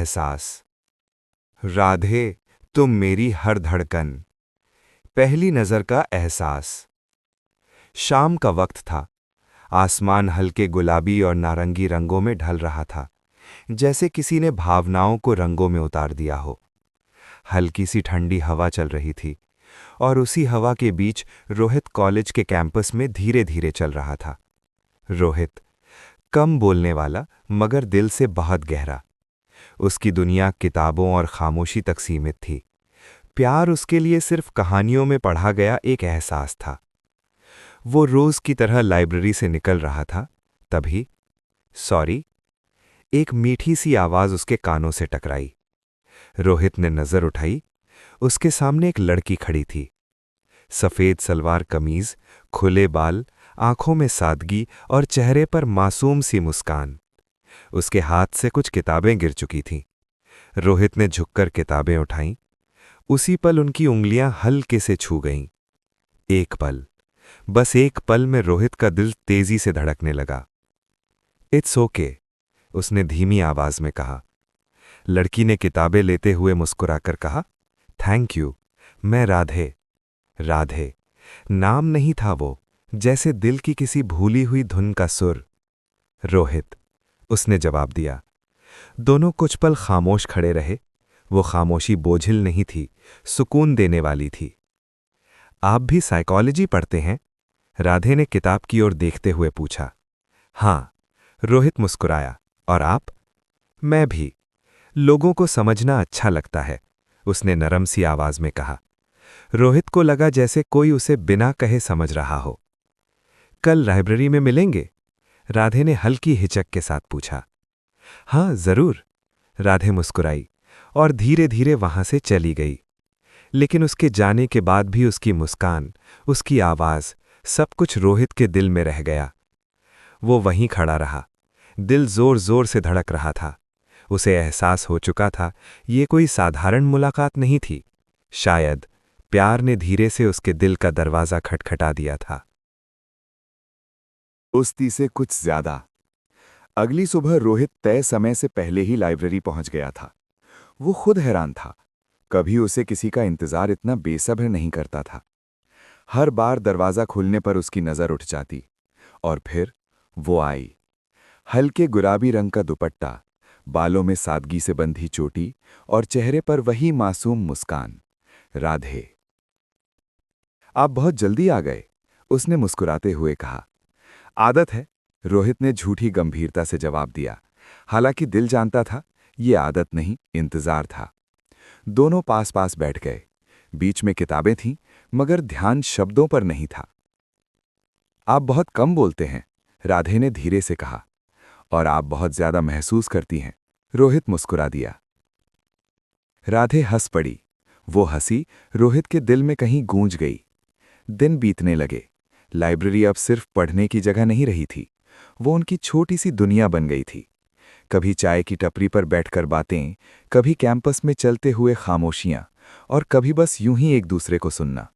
एहसास। राधे, तुम मेरी हर धड़कन। पहली नजर का एहसास। शाम का वक्त था। आसमान हल्के गुलाबी और नारंगी रंगों में ढल रहा था, जैसे किसी ने भावनाओं को रंगों में उतार दिया हो। हल्की सी ठंडी हवा चल रही थी और उसी हवा के बीच रोहित कॉलेज के कैंपस में धीरे धीरे चल रहा था। रोहित, कम बोलने वाला मगर दिल से बहुत गहरा। उसकी दुनिया किताबों और खामोशी तक सीमित थी। प्यार उसके लिए सिर्फ कहानियों में पढ़ा गया एक एहसास था। वो रोज की तरह लाइब्रेरी से निकल रहा था, तभी सॉरी, एक मीठी सी आवाज उसके कानों से टकराई। रोहित ने नजर उठाई। उसके सामने एक लड़की खड़ी थी। सफेद सलवार कमीज, खुले बाल, आंखों में सादगी और चेहरे पर मासूम सी मुस्कान। उसके हाथ से कुछ किताबें गिर चुकी थीं। रोहित ने झुककर किताबें उठाईं। उसी पल उनकी उंगलियां हल्के से छू गईं। एक पल, बस एक पल में रोहित का दिल तेजी से धड़कने लगा। इट्स ओके, उसने धीमी आवाज में कहा। लड़की ने किताबें लेते हुए मुस्कुराकर कहा, थैंक यू, मैं राधे। राधे नाम नहीं था वो, जैसे दिल की किसी भूली हुई धुन का सुर। रोहित, उसने जवाब दिया। दोनों कुछ पल खामोश खड़े रहे। वो खामोशी बोझिल नहीं थी, सुकून देने वाली थी। आप भी साइकोलॉजी पढ़ते हैं? राधे ने किताब की ओर देखते हुए पूछा। हाँ, रोहित मुस्कुराया। और आप? मैं भी। लोगों को समझना अच्छा लगता है, उसने नरम सी आवाज में कहा। रोहित को लगा जैसे कोई उसे बिना कहे समझ रहा हो। कल लाइब्रेरी में मिलेंगे? राधे ने हल्की हिचक के साथ पूछा। हाँ, जरूर, राधे मुस्कुराई और धीरे धीरे वहां से चली गई। लेकिन उसके जाने के बाद भी उसकी मुस्कान, उसकी आवाज, सब कुछ रोहित के दिल में रह गया। वो वहीं खड़ा रहा। दिल जोर जोर से धड़क रहा था। उसे एहसास हो चुका था, ये कोई साधारण मुलाकात नहीं थी। शायद प्यार ने धीरे से उसके दिल का दरवाजा खटखटा दिया था। दोस्ती से कुछ ज्यादा। अगली सुबह रोहित तय समय से पहले ही लाइब्रेरी पहुंच गया था। वो खुद हैरान था, कभी उसे किसी का इंतजार इतना बेसब्र नहीं करता था। हर बार दरवाजा खुलने पर उसकी नजर उठ जाती। और फिर वो आई। हल्के गुलाबी रंग का दुपट्टा, बालों में सादगी से बंधी चोटी और चेहरे पर वही मासूम मुस्कान। राधे, आप बहुत जल्दी आ गए, उसने मुस्कुराते हुए कहा। आदत है, रोहित ने झूठी गंभीरता से जवाब दिया। हालांकि दिल जानता था, ये आदत नहीं, इंतजार था। दोनों पास पास बैठ गए। बीच में किताबें थीं, मगर ध्यान शब्दों पर नहीं था। आप बहुत कम बोलते हैं, राधे ने धीरे से कहा। और आप बहुत ज्यादा महसूस करती हैं, रोहित मुस्कुरा दिया। राधे हंस पड़ी। वो हंसी रोहित के दिल में कहीं गूंज गई। दिन बीतने लगे। लाइब्रेरी अब सिर्फ पढ़ने की जगह नहीं रही थी, वो उनकी छोटी सी दुनिया बन गई थी। कभी चाय की टपरी पर बैठकर बातें, कभी कैंपस में चलते हुए खामोशियां, और कभी बस यूं ही एक दूसरे को सुनना।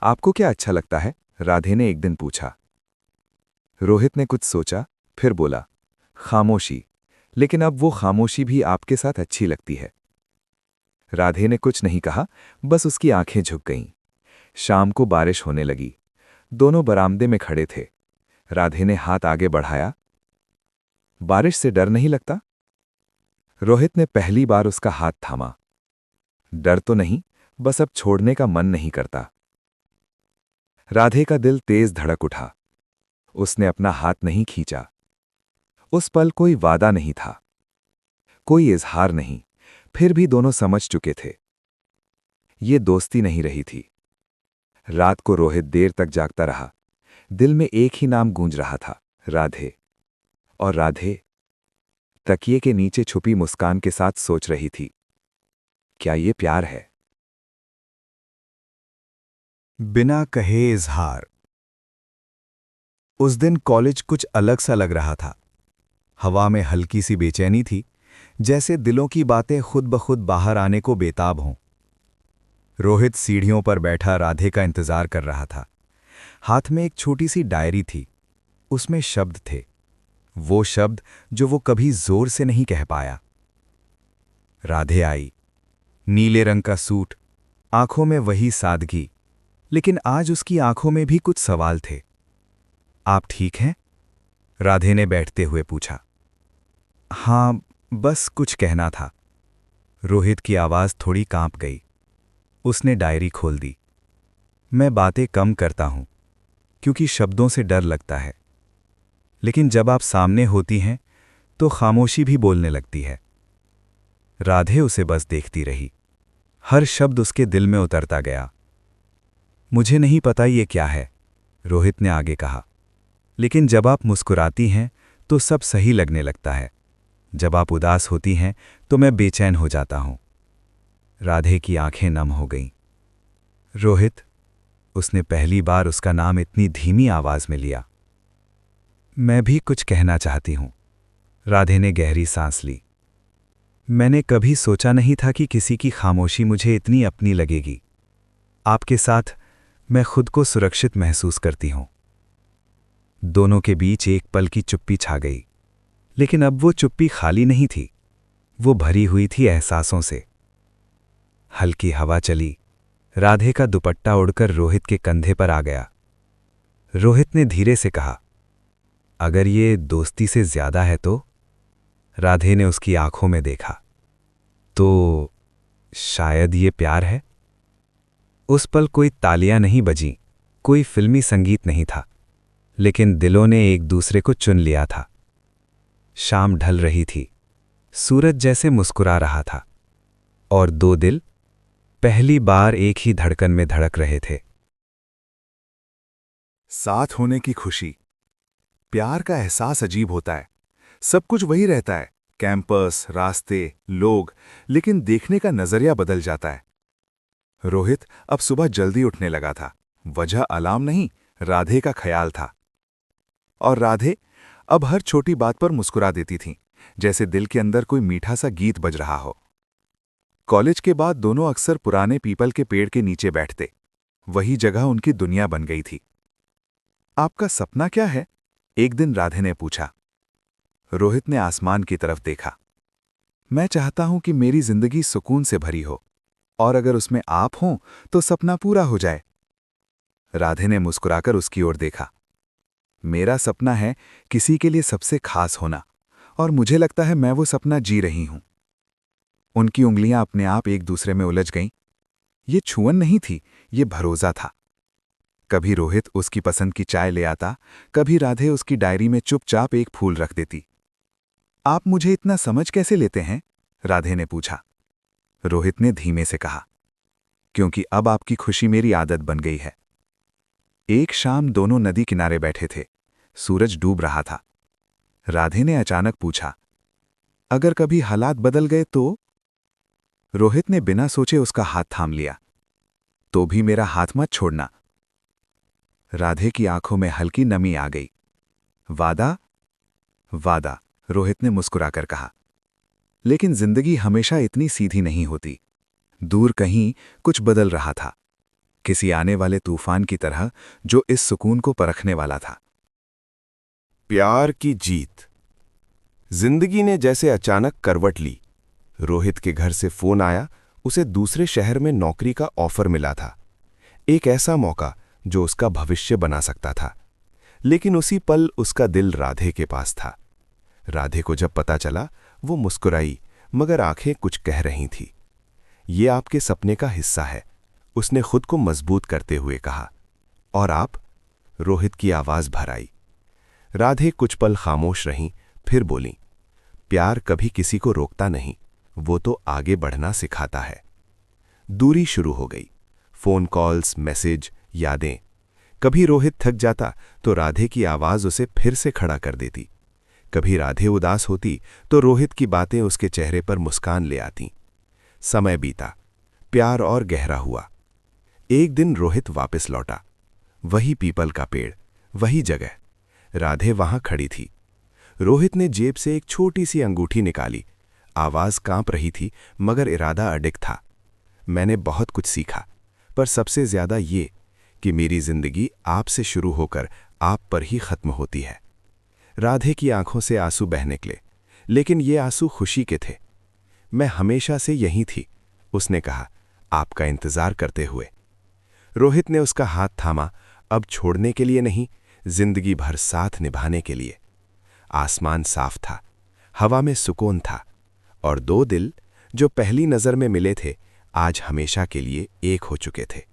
आपको क्या अच्छा लगता है? राधे ने एक दिन पूछा। रोहित ने कुछ सोचा, फिर बोला, खामोशी। लेकिन अब वो खामोशी भी आपके साथ अच्छी लगती है। राधे ने कुछ नहीं कहा, बस उसकी आंखें झुक गईं। शाम को बारिश होने लगी। दोनों बरामदे में खड़े थे। राधे ने हाथ आगे बढ़ाया। बारिश से डर नहीं लगता? रोहित ने पहली बार उसका हाथ थामा। डर तो नहीं, बस अब छोड़ने का मन नहीं करता। राधे का दिल तेज धड़क उठा। उसने अपना हाथ नहीं खींचा। उस पल कोई वादा नहीं था, कोई इजहार नहीं, फिर भी दोनों समझ चुके थे, ये दोस्ती नहीं रही थी। रात को रोहित देर तक जागता रहा। दिल में एक ही नाम गूंज रहा था, राधे। और राधे तकिए के नीचे छुपी मुस्कान के साथ सोच रही थी, क्या ये प्यार है? बिना कहे इजहार। उस दिन कॉलेज कुछ अलग सा लग रहा था। हवा में हल्की सी बेचैनी थी, जैसे दिलों की बातें खुद ब खुद बाहर आने को बेताब हों। रोहित सीढ़ियों पर बैठा राधे का इंतजार कर रहा था। हाथ में एक छोटी सी डायरी थी। उसमें शब्द थे, वो शब्द जो वो कभी जोर से नहीं कह पाया। राधे आई। नीले रंग का सूट, आंखों में वही सादगी, लेकिन आज उसकी आंखों में भी कुछ सवाल थे। आप ठीक हैं? राधे ने बैठते हुए पूछा। हाँ, बस कुछ कहना था। रोहित की आवाज थोड़ी कांप गई। उसने डायरी खोल दी। मैं बातें कम करता हूं, क्योंकि शब्दों से डर लगता है, लेकिन जब आप सामने होती हैं तो खामोशी भी बोलने लगती है। राधे उसे बस देखती रही। हर शब्द उसके दिल में उतरता गया। मुझे नहीं पता ये क्या है, रोहित ने आगे कहा, लेकिन जब आप मुस्कुराती हैं तो सब सही लगने लगता है। जब आप उदास होती हैं तो मैं बेचैन हो जाता हूं। राधे की आंखें नम हो गईं। रोहित, उसने पहली बार उसका नाम इतनी धीमी आवाज में लिया। मैं भी कुछ कहना चाहती हूं। राधे ने गहरी सांस ली। मैंने कभी सोचा नहीं था कि किसी की खामोशी मुझे इतनी अपनी लगेगी। आपके साथ मैं खुद को सुरक्षित महसूस करती हूं। दोनों के बीच एक पल की चुप्पी छा गई, लेकिन अब वो चुप्पी खाली नहीं थी, वो भरी हुई थी एहसासों से। हल्की हवा चली। राधे का दुपट्टा उड़कर रोहित के कंधे पर आ गया। रोहित ने धीरे से कहा, अगर ये दोस्ती से ज्यादा है तो? राधे ने उसकी आंखों में देखा। तो शायद ये प्यार है? उस पल कोई तालियां नहीं बजीं, कोई फिल्मी संगीत नहीं था, लेकिन दिलों ने एक दूसरे को चुन लिया था। शाम ढल रही थी। सूरज जैसे मुस्कुरा रहा था, और दो दिल पहली बार एक ही धड़कन में धड़क रहे थे। साथ होने की खुशी। प्यार का एहसास अजीब होता है। सब कुछ वही रहता है, कैंपस, रास्ते, लोग, लेकिन देखने का नजरिया बदल जाता है। रोहित अब सुबह जल्दी उठने लगा था। वजह अलार्म नहीं, राधे का ख्याल था। और राधे अब हर छोटी बात पर मुस्कुरा देती थीं, जैसे दिल के अंदर कोई मीठा सा गीत बज रहा हो। कॉलेज के बाद दोनों अक्सर पुराने पीपल के पेड़ के नीचे बैठते। वही जगह उनकी दुनिया बन गई थी। आपका सपना क्या है? एक दिन राधे ने पूछा। रोहित ने आसमान की तरफ देखा। मैं चाहता हूं कि मेरी जिंदगी सुकून से भरी हो, और अगर उसमें आप हों तो सपना पूरा हो जाए। राधे ने मुस्कुराकर उसकी ओर देखा। मेरा सपना है किसी के लिए सबसे खास होना, और मुझे लगता है मैं वो सपना जी रही हूं। उनकी उंगलियां अपने आप एक दूसरे में उलझ गईं। ये छुअन नहीं थी, ये भरोसा था। कभी रोहित उसकी पसंद की चाय ले आता, कभी राधे उसकी डायरी में चुपचाप एक फूल रख देती। आप मुझे इतना समझ कैसे लेते हैं? राधे ने पूछा। रोहित ने धीमे से कहा, क्योंकि अब आपकी खुशी मेरी आदत बन गई है। एक शाम दोनों नदी किनारे बैठे थे। सूरज डूब रहा था। राधे ने अचानक पूछा, अगर कभी हालात बदल गए तो? रोहित ने बिना सोचे उसका हाथ थाम लिया। तो भी मेरा हाथ मत छोड़ना। राधे की आंखों में हल्की नमी आ गई। वादा? वादा, रोहित ने मुस्कुराकर कहा। लेकिन जिंदगी हमेशा इतनी सीधी नहीं होती। दूर कहीं कुछ बदल रहा था, किसी आने वाले तूफान की तरह जो इस सुकून को परखने वाला था। प्यार की जीत। जिंदगी ने जैसे अचानक करवट ली। रोहित के घर से फोन आया। उसे दूसरे शहर में नौकरी का ऑफर मिला था। एक ऐसा मौका जो उसका भविष्य बना सकता था। लेकिन उसी पल उसका दिल राधे के पास था। राधे को जब पता चला, वो मुस्कुराई, मगर आंखें कुछ कह रही थी। ये आपके सपने का हिस्सा है, उसने खुद को मजबूत करते हुए कहा। और आप? रोहित की आवाज भर आई। राधे कुछ पल खामोश रहीं, फिर बोली, प्यार कभी किसी को रोकता नहीं, वो तो आगे बढ़ना सिखाता है। दूरी शुरू हो गई। फोन कॉल्स, मैसेज, यादें। कभी रोहित थक जाता तो राधे की आवाज उसे फिर से खड़ा कर देती। कभी राधे उदास होती तो रोहित की बातें उसके चेहरे पर मुस्कान ले आती। समय बीता, प्यार और गहरा हुआ। एक दिन रोहित वापस लौटा। वही पीपल का पेड़, वही जगह। राधे वहां खड़ी थी। रोहित ने जेब से एक छोटी सी अंगूठी निकाली। आवाज कांप रही थी, मगर इरादा अडिग था। मैंने बहुत कुछ सीखा, पर सबसे ज्यादा ये कि मेरी जिंदगी आपसे शुरू होकर आप पर ही खत्म होती है। राधे की आंखों से आंसू बह निकले, लेकिन ये आंसू खुशी के थे। मैं हमेशा से यहीं थी, उसने कहा, आपका इंतजार करते हुए। रोहित ने उसका हाथ थामा, अब छोड़ने के लिए नहीं, जिंदगी भर साथ निभाने के लिए। आसमान साफ था, हवा में सुकून था, और दो दिल जो पहली नज़र में मिले थे आज हमेशा के लिए एक हो चुके थे।